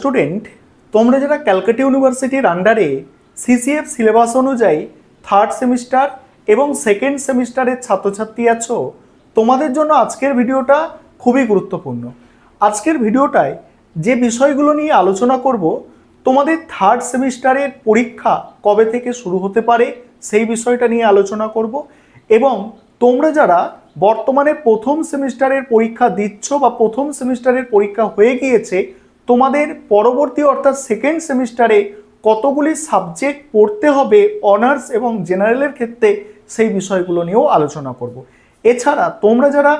Student, তোমরা যারা ক্যালকাটা ইউনিভার্সিটির আন্ডারে সিসিএফ সিলেবাস অনুযায়ী থার্ড সেমিস্টার এবং সেকেন্ড সেমিস্টারের ছাত্রছাত্রী আছো, তোমাদের জন্য আজকের ভিডিওটা খুবই গুরুত্বপূর্ণ। আজকের ভিডিওটায় যে বিষয়গুলো নিয়ে আলোচনা করব, তোমাদের থার্ড সেমিস্টারের পরীক্ষা কবে থেকে শুরু হতে পারে সেই বিষয়টা নিয়ে আলোচনা করব, এবং তোমরা যারা বর্তমানে প্রথম সেমিস্টারের পরীক্ষা দিচ্ছ বা প্রথম সেমিস্টারের পরীক্ষা হয়ে গিয়েছে, তোমাদের পরবর্তী অর্থাৎ সেকেন্ড সেমিস্টারে কতগুলি সাবজেক্ট পড়তে হবে অনার্স এবং জেনারেলের ক্ষেত্রে সেই বিষয়গুলো নিয়েও আলোচনা করব। এছাড়া তোমরা যারা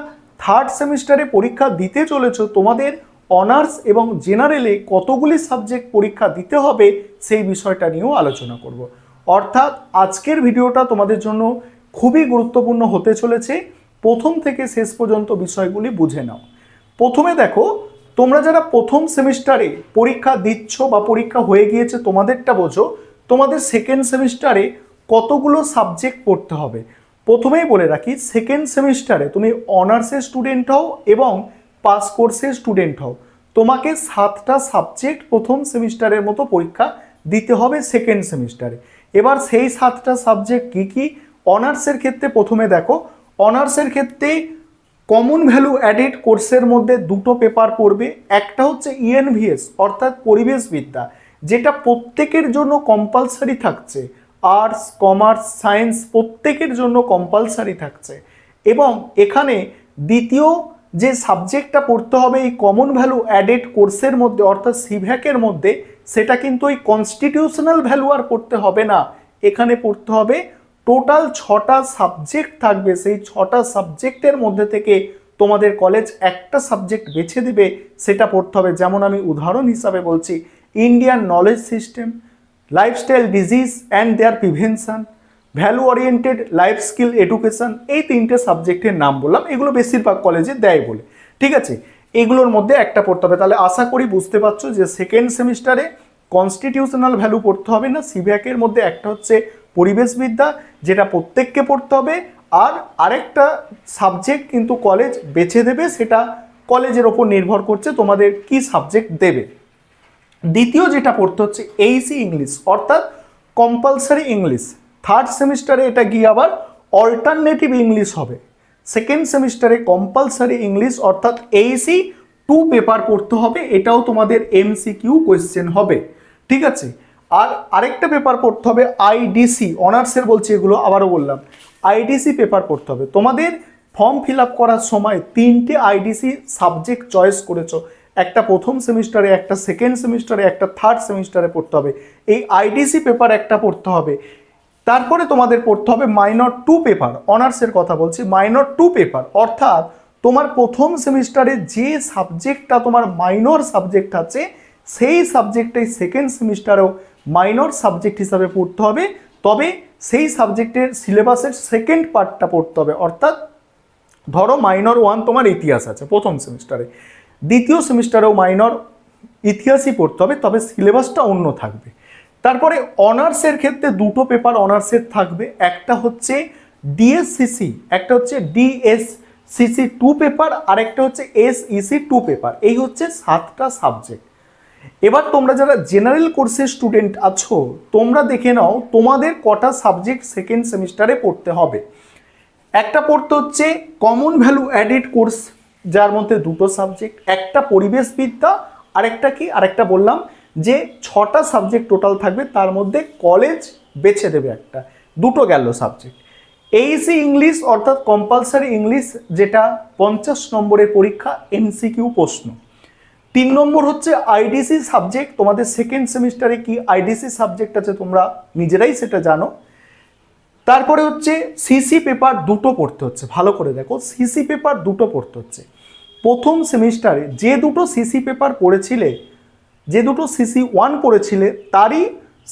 থার্ড সেমিস্টারে পরীক্ষা দিতে চলেছো, তোমাদের অনার্স এবং জেনারেলে কতগুলি সাবজেক্ট পরীক্ষা দিতে হবে সেই বিষয়টা নিয়েও আলোচনা করব। অর্থাৎ আজকের ভিডিওটা তোমাদের জন্য খুবই গুরুত্বপূর্ণ হতে চলেছে। প্রথম থেকে শেষ পর্যন্ত বিষয়গুলি বুঝে নাও। প্রথমে দেখো, তোমরা যারা প্রথম সেমিস্টারে পরীক্ষা দিচ্ছ বা পরীক্ষা হয়ে গিয়েছে তোমাদেরটা বোঝো, তোমাদের সেকেন্ড সেমিস্টারে কতগুলো সাবজেক্ট পড়তে হবে। প্রথমেই বলে রাখি, সেকেন্ড সেমিস্টারে তুমি অনার্সের স্টুডেন্ট হও এবং পাস কোর্সের স্টুডেন্ট হও, তোমাকে 7টা সাবজেক্ট প্রথম সেমিস্টারের মতো পরীক্ষা দিতে হবে সেকেন্ড সেমিস্টারে। এবার সেই 7টা সাবজেক্ট কী কী? অনার্সের ক্ষেত্রে প্রথমে দেখো, অনার্সের ক্ষেত্রে কমন ভ্যালু অ্যাডেড কোর্সের মধ্যে দুটো পেপার পড়বে। একটা হচ্ছে ইএনভিএস অর্থাৎ পরিবেশবিদ্যা, যেটা প্রত্যেকের জন্য কম্পালসারি থাকছে। আর্টস, কমার্স, সায়েন্স প্রত্যেকের জন্য কম্পালসারি থাকছে। এবং এখানে দ্বিতীয় যে সাবজেক্টটা পড়তে হবে এই কমন ভ্যালু অ্যাডেড কোর্সের মধ্যে অর্থাৎ সিভ্যাকের মধ্যে, সেটা কিন্তু ওই কনস্টিটিউশনাল ভ্যালু আর পড়তে হবে না। এখানে পড়তে হবে টোটাল 6টা সাবজেক্ট থাকবে। সেই 6টা সাবজেক্টের মধ্যে থেকে তোমাদের কলেজ একটা সাবজেক্ট বেছে দেবে, সেটা পড়তে হবে। যেমন আমি উদাহরণ হিসাবে বলছি, Indian knowledge system, lifestyle disease and their prevention, value oriented life skill education, এই 3টে সাবজেক্টের নাম বললাম। এগুলো বেশিরভাগ কলেজে দেয় বলে, ঠিক আছে? এগুলোর মধ্যে একটা পড়তে হবে। তাহলে আশা করি বুঝতে পারছো যে সেকেন্ড সেমিস্টারে কনস্টিটিউশনাল ভ্যালু পড়তে হবে না। সিভিএকের মধ্যে একটা হচ্ছে পরিবেশবিদ্যা, যেটা প্রত্যেককে পড়তে হবে, আর আরেকটা সাবজেক্ট কিন্তু কলেজ বেছে দেবে, সেটা কলেজের ওপর নির্ভর করছে তোমাদের কি সাবজেক্ট দেবে। দ্বিতীয় যেটা পড়তে হচ্ছে এইসি ইংলিশ অর্থাৎ কম্পালসারি ইংলিশ। থার্ড সেমিস্টারে এটা গিয়ে আবার অল্টারনেটিভ ইংলিশ হবে। সেকেন্ড সেমিস্টারে কম্পালসারি ইংলিশ অর্থাৎ এইসি 2 পেপার পড়তে হবে। এটাও তোমাদের এমসিকিউ কোয়েশ্চেন হবে, ঠিক আছে? আর আরেকটা পেপার পড়তে হবে আইডিসি, অনার্সের বলছি এগুলো, আবারও বললাম আইডিসি পেপার পড়তে হবে। তোমাদের ফর্ম ফিল আপ করার সময় 3টে আইডিসি সাবজেক্ট চয়েস করেছো, একটা প্রথম সেমিস্টারে, একটা সেকেন্ড সেমিস্টারে, একটা থার্ড সেমিস্টারে পড়তে হবে। এই আইডিসি পেপার একটা পড়তে হবে। তারপরে তোমাদের পড়তে হবে মাইনর 2 পেপার, অনার্সের কথা বলছি, মাইনর 2 পেপার অর্থাৎ তোমার প্রথম সেমিস্টারে যে সাবজেক্টটা তোমার মাইনর সাবজেক্ট আছে, সেই সাবজেক্টটাই সেকেন্ড সেমিস্টারেও মাইনর সাবজেক্ট হিসাবে পড়তে হবে। তবে সেই সাবজেক্টের সিলেবাসের সেকেন্ড পার্টটা পড়তে হবে। অর্থাৎ ধরো মাইনর 1 তোমার ইতিহাস আছে প্রথম সেমিস্টারে, দ্বিতীয় সেমিস্টারেও মাইনর ইতিহাসই পড়তে হবে, তবে সিলেবাসটা অন্য থাকবে। তারপরে অনার্সের ক্ষেত্রে দুটো পেপার অনার্সের থাকবে, একটা হচ্ছে ডিএসসিসি, একটা হচ্ছে ডিএসসিসি 2 পেপার, আর একটা হচ্ছে এসইসি 2 পেপার। এই হচ্ছে 7টা সাবজেক্ট। এবার তোমরা যারা জেনারেল কোর্সের স্টুডেন্ট আছো, তোমরা দেখে নাও তোমাদের কটা সাবজেক্ট সেকেন্ড সেমিস্টারে পড়তে হবে। একটা পড়তে হচ্ছে কমন ভ্যালু অ্যাডেড কোর্স, যার মধ্যে দুটো সাবজেক্ট, একটা পরিবেশবিদ্যা, আরেকটা কি, আরেকটা বললাম যে 6টা সাবজেক্ট টোটাল থাকবে, তার মধ্যে কলেজ বেছে দেবে একটা, দুটো গেল সাবজেক্ট। এইসি ইংলিশ অর্থাৎ কম্পালসারি ইংলিশ, যেটা 50 নম্বরের পরীক্ষা, এমসিকিউ প্রশ্ন। 3 নম্বর হচ্ছে আইডিসি সাবজেক্ট। তোমাদের সেকেন্ড সেমিস্টারে কি আইডিসি সাবজেক্ট আছে তোমরা নিজেরাই সেটা জানো। তারপরে হচ্ছে সিসি পেপার দুটো পড়তে হচ্ছে, ভালো করে দেখো, সিসি পেপার দুটো পড়তে হচ্ছে। প্রথম সেমিস্টারে যে দুটো সিসি পেপার পড়েছিলে, যে দুটো সিসি 1 পড়েছিলে, তারই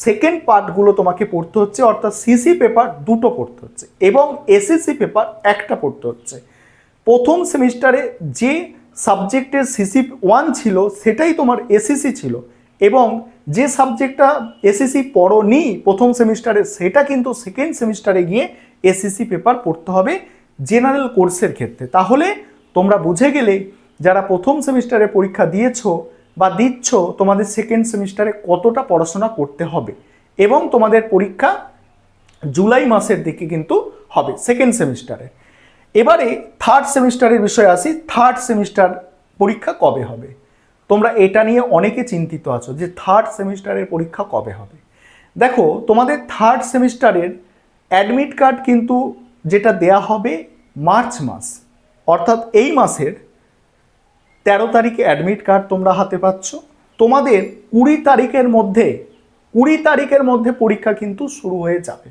সেকেন্ড পার্টগুলো তোমাকে পড়তে হচ্ছে, অর্থাৎ সিসি পেপার দুটো পড়তে হচ্ছে এবং এসএসসি পেপার একটা পড়তে হচ্ছে। প্রথম সেমিস্টারে যে সাবজেক্টের সিসি 1 ছিল সেটাই তোমার এসএসসি ছিল, এবং যে সাবজেক্টটা এসএসসি পড়োনি প্রথম সেমিস্টারে, সেটা কিন্তু সেকেন্ড সেমিস্টারে গিয়ে এসএসসি পেপার পড়তে হবে জেনারেল কোর্সের ক্ষেত্রে। তাহলে তোমরা বুঝে গেলে যারা প্রথম সেমিস্টারে পরীক্ষা দিয়েছো বা দিচ্ছ তোমাদের সেকেন্ড সেমিস্টারে কতটা পড়াশোনা করতে হবে, এবং তোমাদের পরীক্ষা জুলাই মাসের দিকে কিন্তু হবে সেকেন্ড সেমিস্টারে। এবারে থার্ড সেমিস্টারের বিষয়ে আসি। থার্ড সেমিস্টার পরীক্ষা কবে হবে? তোমরা এটা নিয়ে অনেকে চিন্তিত আছো যে থার্ড সেমিস্টারের পরীক্ষা কবে হবে। দেখো, তোমাদের থার্ড সেমিস্টারের অ্যাডমিট কার্ড কিন্তু যেটা দেয়া হবে মার্চ মাস, অর্থাৎ এই মাসের 13 তারিখে অ্যাডমিট কার্ড তোমরা হাতে পাচ্ছ। তোমাদের 20 তারিখের মধ্যে পরীক্ষা কিন্তু শুরু হয়ে যাবে,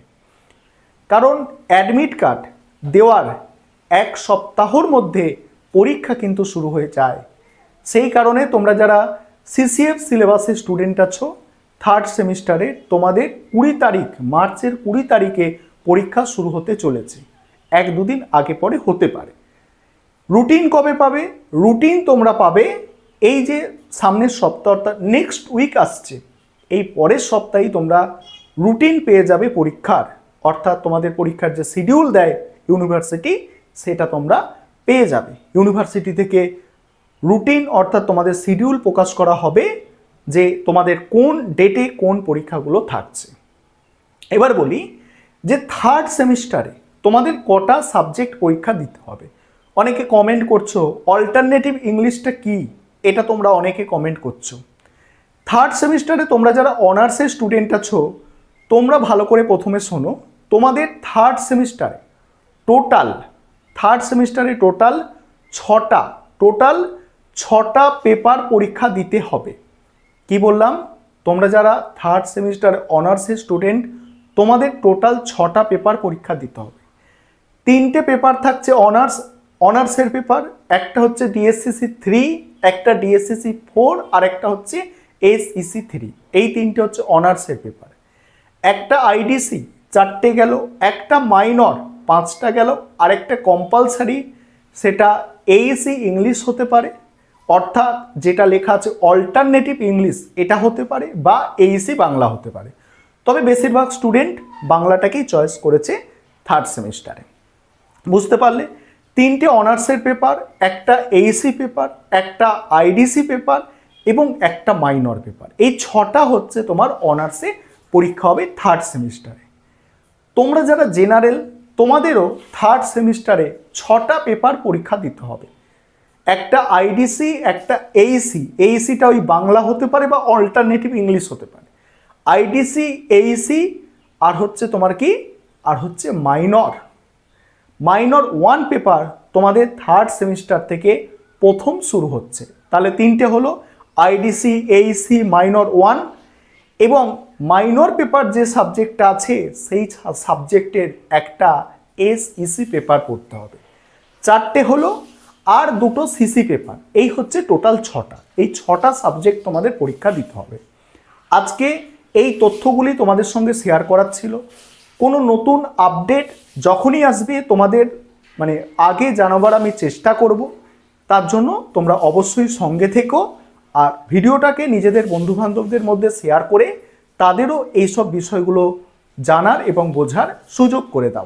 কারণ অ্যাডমিট কার্ড দেওয়ার 1 সপ্তাহর মধ্যে পরীক্ষা কিন্তু শুরু হয়ে যায়। সেই কারণে তোমরা যারা সিসিএফ সিলেবাসের স্টুডেন্ট আছো, থার্ড সেমিস্টারে তোমাদের 20 তারিখ, মার্চের 20 তারিখে পরীক্ষা শুরু হতে চলেছে। 1-2 দিন আগে পরে হতে পারে। রুটিন কবে পাবে? রুটিন তোমরা পাবে এই যে সামনের সপ্তাহ, অর্থাৎ নেক্সট উইক আসছে, এই পরের সপ্তাহেই তোমরা রুটিন পেয়ে যাবে পরীক্ষার। অর্থাৎ তোমাদের পরীক্ষার যে শিডিউল দেয় ইউনিভার্সিটি, সেটা তোমরা পেয়ে যাবে। ইউনিভার্সিটি থেকে রুটিন অর্থাৎ তোমাদের শিডিউল প্রকাশ করা হবে যে তোমাদের কোন ডেটে কোন পরীক্ষাগুলো থাকছে। এবার বলি যে থার্ড সেমিস্টারে তোমাদের কটা সাবজেক্ট পরীক্ষা দিতে হবে। অনেকে কমেন্ট করছো অল্টারনেটিভ ইংলিশটা কি, এটা তোমরা অনেকে কমেন্ট করছো। থার্ড সেমিস্টারে তোমরা যারা অনার্সের স্টুডেন্ট আছো, তোমরা ভালো করে প্রথমে শোনো। তোমাদের থার্ড সেমিস্টারে টোটাল 6টা পেপার পরীক্ষা দিতে হবে। কি বললাম? তোমরা যারা থার্ড সেমিস্টার অনার্সের স্টুডেন্ট, তোমাদের টোটাল 6টা পেপার পরীক্ষা দিতে হবে। 3টে পেপার থাকছে অনার্সের পেপার, একটা হচ্ছে ডিএসসিসি 3, একটা ডিএসসিসি 4, আর একটা হচ্ছে এসইসি 3। এই 3টে হচ্ছে অনার্সের পেপার। একটা আইডিসি 4টে গেল, একটা মাইনর 5টা গেল, আর একটা কম্পালসারি, সেটা এইসি ইংলিশ হতে পারে, অর্থাৎ যেটা লেখা আছে অল্টারনেটিভ ইংলিশ, এটা হতে পারে, বা এইসি বাংলা হতে পারে। তবে বেশিরভাগ স্টুডেন্ট বাংলাটাকেই চয়েস করেছে থার্ড সেমিস্টারে। বুঝতে পারলে? 3টে অনার্সের পেপার, একটা এইসি পেপার, একটা আইডিসি পেপার এবং একটা মাইনর পেপার। এই 6টা হচ্ছে তোমার অনার্সে পরীক্ষা হবে থার্ড সেমিস্টারে। তোমরা যারা জেনারেল, তোমাদেরও থার্ড সেমিস্টারে 6টা পেপার পরীক্ষা দিতে হবে। একটা আইডিসি, একটা এইসিটা ওই বাংলা হতে পারে বা অল্টারনেটিভ ইংলিশ হতে পারে। আইডিসি, এইসি, আর হচ্ছে তোমার কি, আর হচ্ছে মাইনর 1 পেপার তোমাদের থার্ড সেমিস্টার থেকে প্রথম শুরু হচ্ছে। তাহলে 3টে হলো আইডিসি, এইসি, মাইনর 1, এবং মাইনর পেপার যে সাবজেক্টটা আছে সেই সাবজেক্টের একটা এসইসি পেপার পড়তে হবে। 4টে হলো, আর 2টো সিসি পেপার। এই হচ্ছে টোটাল 6টা। এই 6টা সাবজেক্ট তোমাদের পরীক্ষা দিতে হবে। আজকে এই তথ্যগুলি তোমাদের সঙ্গে শেয়ার করার ছিল। কোনো নতুন আপডেট যখনই আসবে তোমাদের আগে জানাবার আমি চেষ্টা করব। তার জন্য তোমরা অবশ্যই সঙ্গে থেকো, আর ভিডিওটাকে নিজেদের বন্ধুবান্ধবদের মধ্যে শেয়ার করে তাদেরও এইসব বিষয়গুলো জানার এবং বোঝার সুযোগ করে দাও।